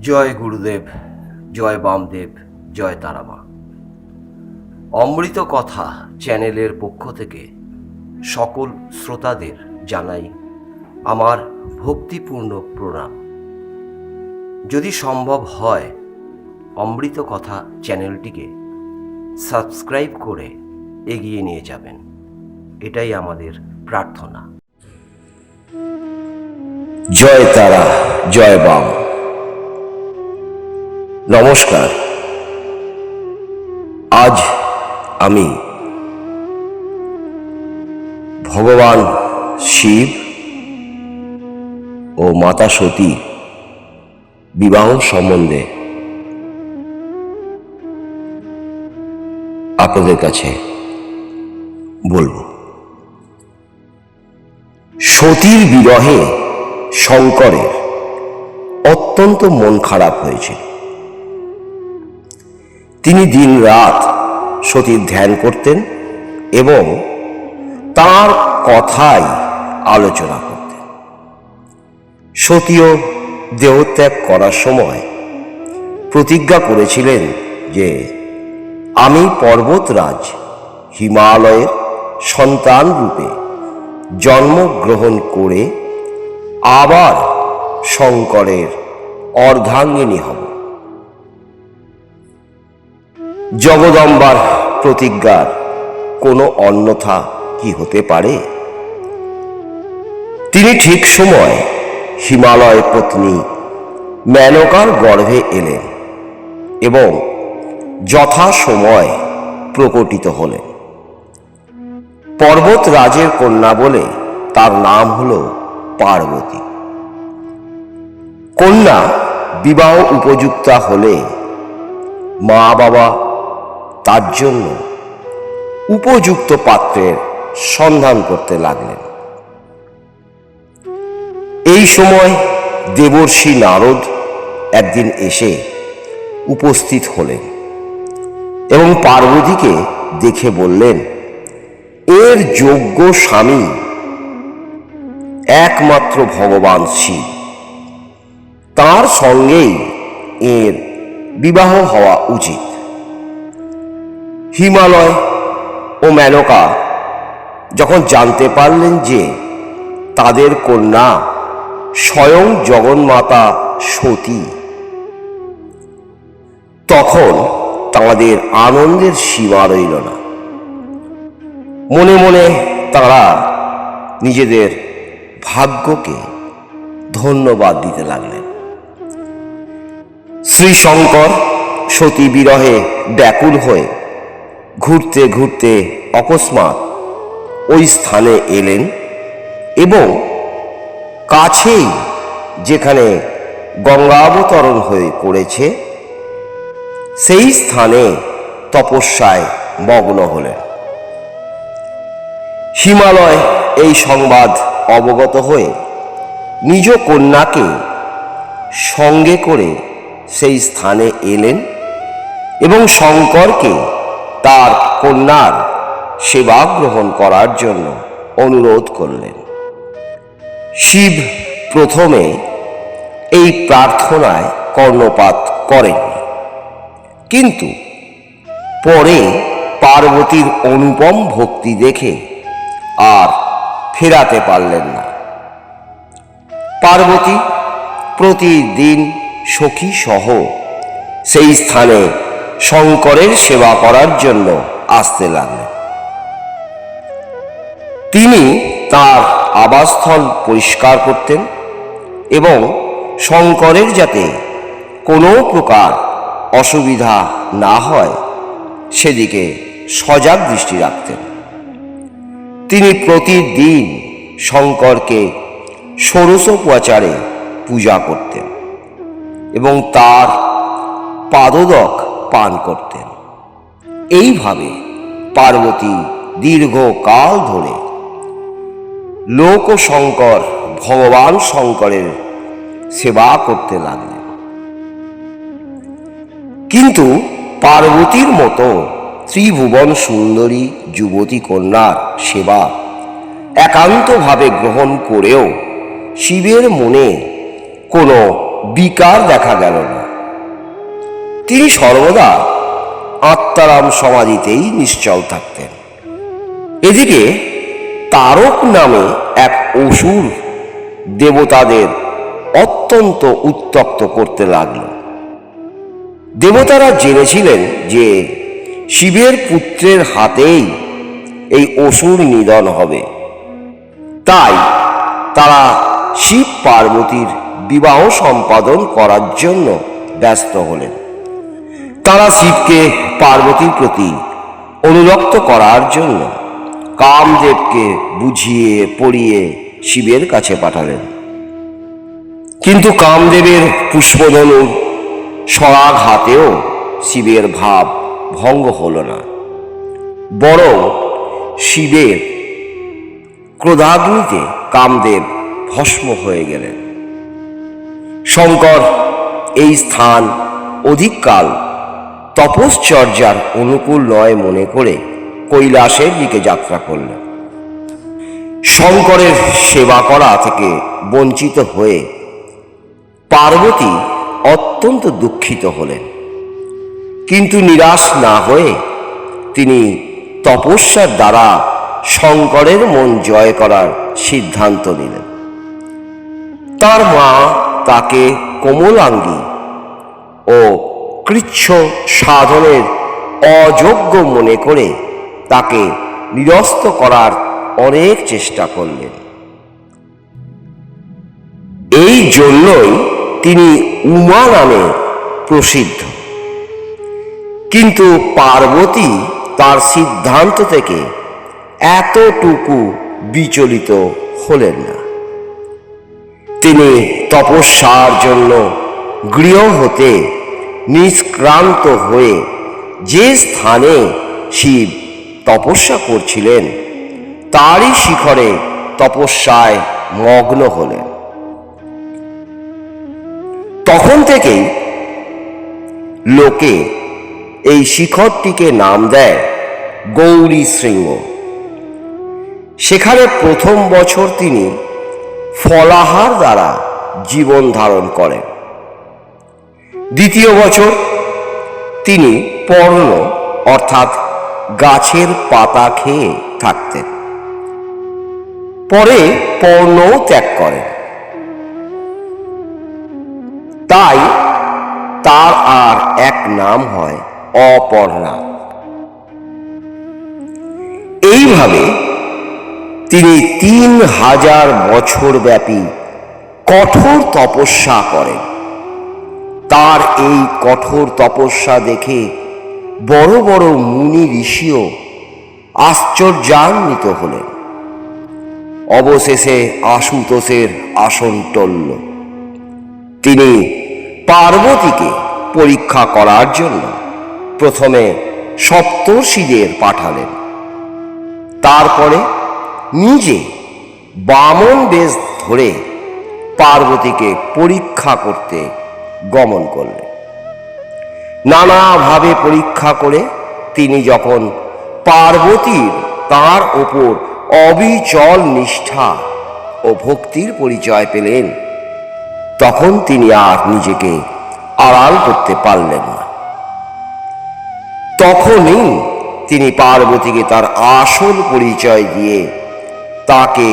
জয় গুরুদেব, জয় বামদেব, জয় তারামা। অমৃত কথা চ্যানেলের পক্ষ থেকে সকল শ্রোতাদের জানাই আমার ভক্তিপূর্ণ প্রণাম। যদি সম্ভব হয় অমৃত কথা চ্যানেলটিকে সাবস্ক্রাইব করে এগিয়ে নিয়ে যাবেন, এটাই আমাদের প্রার্থনা। জয় তারা, জয় বাম। নমস্কার। আজ আমি ভগবান শিব ও মাতা সতী বিবাহ সম্বন্ধে আপনাদের কাছে বলবো। সতীর বিরহে শঙ্করের অত্যন্ত মন খারাপ হয়েছিল। তিনি দিন রাত সতীর ধ্যান করতেন এবং তার কথাই আলোচনা করতেন। সতীও দেহত্যাগ করার সময় প্রতিজ্ঞা করেছিলেন যে আমি পর্বতরাজ হিমালয়ের সন্তান রূপে জন্মগ্রহণ করে আবার শঙ্করের অর্ধাঙ্গিনী হব। জগদম্বার প্রতিজ্ঞার কোনো অন্যথা কি হতে পারে? তিনি ঠিক সময় হিমালয় পত্নী মেনকার গর্ভে এলেন এবং যথাসময় প্রকটিত হলেন। পর্বতরাজের কন্যা বলে তার নাম হল পার্বতী। কন্যা বিবাহ উপযুক্তা হলে মা বাবা তার জন্য উপযুক্ত পাত্রের সন্ধান করতে লাগলেন। এই সময় দেবর্ষি নারদ একদিন এসে উপস্থিত হলেন এবং পার্বতীকে দেখে বললেন, এর যোগ্য স্বামী একমাত্র ভগবান শিব, তার সঙ্গেই এর বিবাহ হওয়া উচিত। হিমালয় ও মেনকা যখন জানতে পারলেন যে তাদের কন্যা স্বয়ং জগন্মাতা সতী, তখন তাঁদের আনন্দের সীমা রইল না। মনে মনে তাঁরা নিজেদের ভাগ্যকে ধন্যবাদ দিতে লাগলেন। শ্রী শঙ্কর সতী বিরহে ব্যাকুল হয়ে ঘুরতে ঘুরতে অকস্মাৎ ওই স্থানে এলেন এবং কাছেই যেখানে গঙ্গাবতরণ হয়ে পড়েছে সেই স্থানে তপস্যায় মগ্ন হলেন। হিমালয় এই সংবাদ অবগত হয়ে নিজ কন্যাকে সঙ্গে করে সেই স্থানে এলেন এবং শঙ্করকে তার কন্যার সেবা গ্রহণ করার জন্য অনুরোধ করলেন। শিব প্রথমে এই প্রার্থনায় কর্ণপাত করেননি, কিন্তু পরে পার্বতীর অনুপম ভক্তি দেখে আর ফেরাতে পারলেন না। পার্বতী প্রতিদিন সখী সহ সেই স্থানে শঙ্করের সেবা করার জন্য আসতে লাগলেন। তিনি তার আবাসস্থল পরিষ্কার করতেন এবং শঙ্করের যাতে কোনো প্রকার অসুবিধা না হয় সেদিকে সজাগ দৃষ্টি রাখতেন। তিনি প্রতিদিন শঙ্করকে ষোড়শোপচারে পূজা করতেন এবং তার পাদোদক পান করতেন। এইভাবে পার্বতী দীর্ঘকাল ধরে লোকশঙ্কর ভগবান শঙ্করের সেবা করতে লাগলেন। কিন্তু পার্বতীর মতো ত্রিভুবন সুন্দরী যুবতী কন্যার সেবা একান্তভাবে গ্রহণ করেও শিবের মনে কোনো বিকার দেখা গেল না। তিনি সর্বদা আত্মারাম সমাধিতেই নিশ্চল থাকতেন। এদিকে তারক নামে এক অসুর দেবতাদের অত্যন্ত উত্তপ্ত করতে লাগল। দেবতারা জেনেছিলেন যে শিবের পুত্রের হাতেই এই অসুর নিধন হবে, তাই তারা শিব পার্বতীর বিবাহ সম্পাদন করার জন্য ব্যস্ত হলেন। তারা শিবকে পার্বতীর প্রতি অনুরক্ত করার জন্য কামদেবকে বুঝিয়ে পড়িয়ে শিবের কাছে পাঠালেন। কিন্তু কামদেবের পুষ্পধনুর সরাগ হাতেও শিবের ভাব ভঙ্গ হল না, বরং শিবের ক্রোধাগ্নিতে কামদেব ভস্ম হয়ে গেলেন। শঙ্কর এই স্থান অধিককাল তপশ্চর্যার অনুকূল নয় মনে করে কৈলাসের দিকে যাত্রা করলেন। শঙ্করের সেবা করা থেকে বঞ্চিত হয়ে পার্বতী অত্যন্ত দুঃখিত হলেন, কিন্তু নিরাশ না হয়ে তিনি তপস্যার দ্বারা শঙ্করের মন জয় করার সিদ্ধান্ত নিলেন। তার মা তাকে কোমলাঙ্গী ও কৃচ্ছ সাধনের অযোগ্য মনে করে তাকে নিরস্ত করার অনেক চেষ্টা করলেন। এই জন্যই তিনি উমা নামে প্রসিদ্ধ। কিন্তু পার্বতী তার সিদ্ধান্ত থেকে এতটুকু বিচলিত হলেন না। তিনি তপস্যার জন্য গৃহ হতে নিষ্ক্রান্ত হয়ে যে স্থানে শিব তপস্যা করছিলেন তারই শিখরে তপস্যায় মগ্ন হলেন। তখন থেকেই লোকে এই শিখরটিকে নাম দেয় গৌরী শৃঙ্গ। সেখানে প্রথম বছর তিনি ফলাহার দ্বারা জীবন ধারণ করেন। দ্বিতীয় বছর তিনি পর্ণ অর্থাৎ গাছের পাতা খেয়ে থাকতেন। পরে পর্ণও ত্যাগ করেন। তাই তার আর এক নাম হয় অপর্ণা। এইভাবে তিনি 3000 বছর ব্যাপী কঠোর তপস্যা করেন। তার এই কঠোর তপস্যা দেখে বড় বড় মুনি ঋষিও আশ্চর্যান্বিত হলেন। অবশেষে আশুতোষের আসন টলল। তিনি পার্বতীকে পরীক্ষা করার জন্য প্রথমে সপ্তর্ষিদের পাঠালেন, তারপরে নিজে বামন বেশ ধরে পার্বতীকে পরীক্ষা করতে গমন করলেন। নানাভাবে পরীক্ষা করে তিনি যখন পার্বতীর তার ওপর অবিচল নিষ্ঠা ও ভক্তির পরিচয় পেলেন, তখন তিনি আর নিজেকে আড়াল করতে পারলেন না। তখনই তিনি পার্বতীকে তার আসল পরিচয় দিয়ে তাকে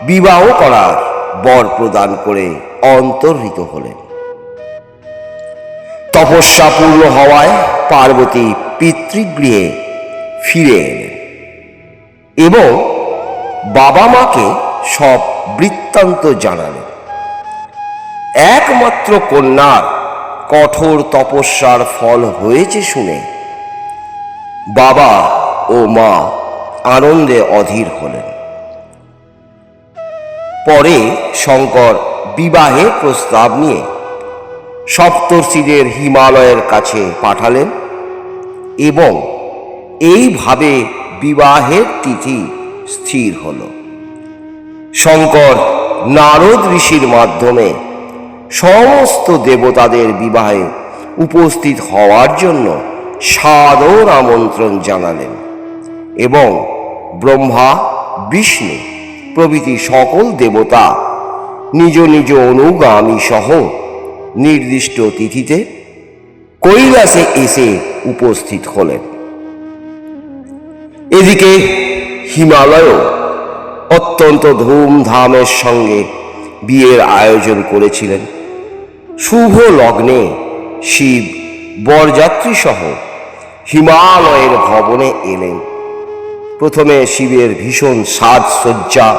বিবাহ করার বর প্রদান করে অন্তর্হিত হলেন। তপস্যা পূর্ণ হওয়ায় পার্বতী পিতৃগৃহে ফিরে এলেন এবং বাবা মাকে সব বৃত্তান্ত জানালেন। একমাত্র কন্যার কঠোর তপস্যার ফল হয়েছে শুনে বাবা ও মা আনন্দে অধীর হলেন। পরে শঙ্কর বিবাহের প্রস্তাব নিয়ে সপ্তর্ষিদের হিমালয়ের কাছে পাঠালেন এবং এইভাবে বিবাহের তিথি স্থির হল। শঙ্কর নারদ ঋষির মাধ্যমে সমস্ত দেবতাদের বিবাহে উপস্থিত হওয়ার জন্য সাদর আমন্ত্রণ জানালেন এবং ব্রহ্মা, বিষ্ণু প্রভৃতি সকল দেবতা নিজ নিজ অনুগামী সহ নির্দিষ্ট তিথিতে কৈলাসে এসে উপস্থিত হলেন। এদিকে হিমালয়ও অত্যন্ত ধুমধামের সঙ্গে বিয়ের আয়োজন করেছিলেন। শুভ লগ্নে শিব বরযাত্রী সহ হিমালয়ের ভবনে এলেন। প্রথমে শিবের ভীষণ সাজসজ্জা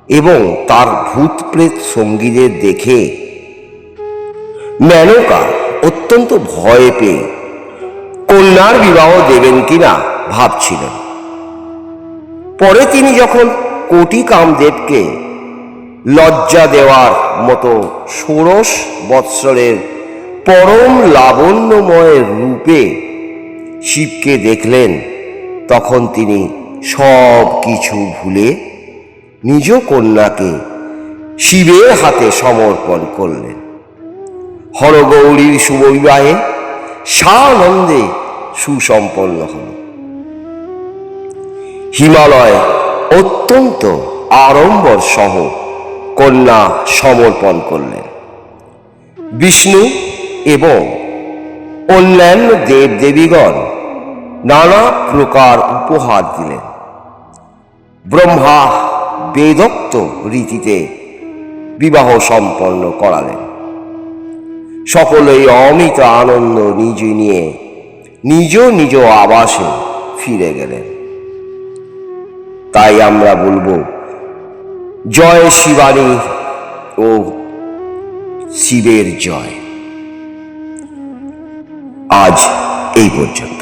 এবং তার ভূত প্রেত সঙ্গীদের দেখে মেনকা অত্যন্ত ভয় পেয়ে কন্যার বিবাহ দেবেন কিনা ভাবছিলেন। পরে তিনি যখন কোটি কামদেবকে লজ্জা দেওয়ার মতো 16 বৎসরের পরম লাবণ্যময় রূপে শিবকে দেখলেন, তখন তিনি সব কিছু ভুলে নিজ কন্যাকে শিবের হাতে সমর্পণ করলেন। হরগৌরীর শুভ বিবাহে সানন্দে সুসম্পন্ন হল। হিমালয় অত্যন্ত আড়ম্বর সহ কন্যা সমর্পণ করলেন। বিষ্ণু এবং অন্যান্য দেবদেবীগণ নানা প্রকার উপহার দিলেন। ব্রহ্মা বেদোক্ত রীতিতে বিবাহ সম্পন্ন করালেন। সকলেই অমিত আনন্দ নিয়ে নিজ নিজ আবাসে ফিরে গেলেন। তাই আমরা বলবো, জয় শিবানী ও শিবের জয়। আজ এই পর্যন্ত।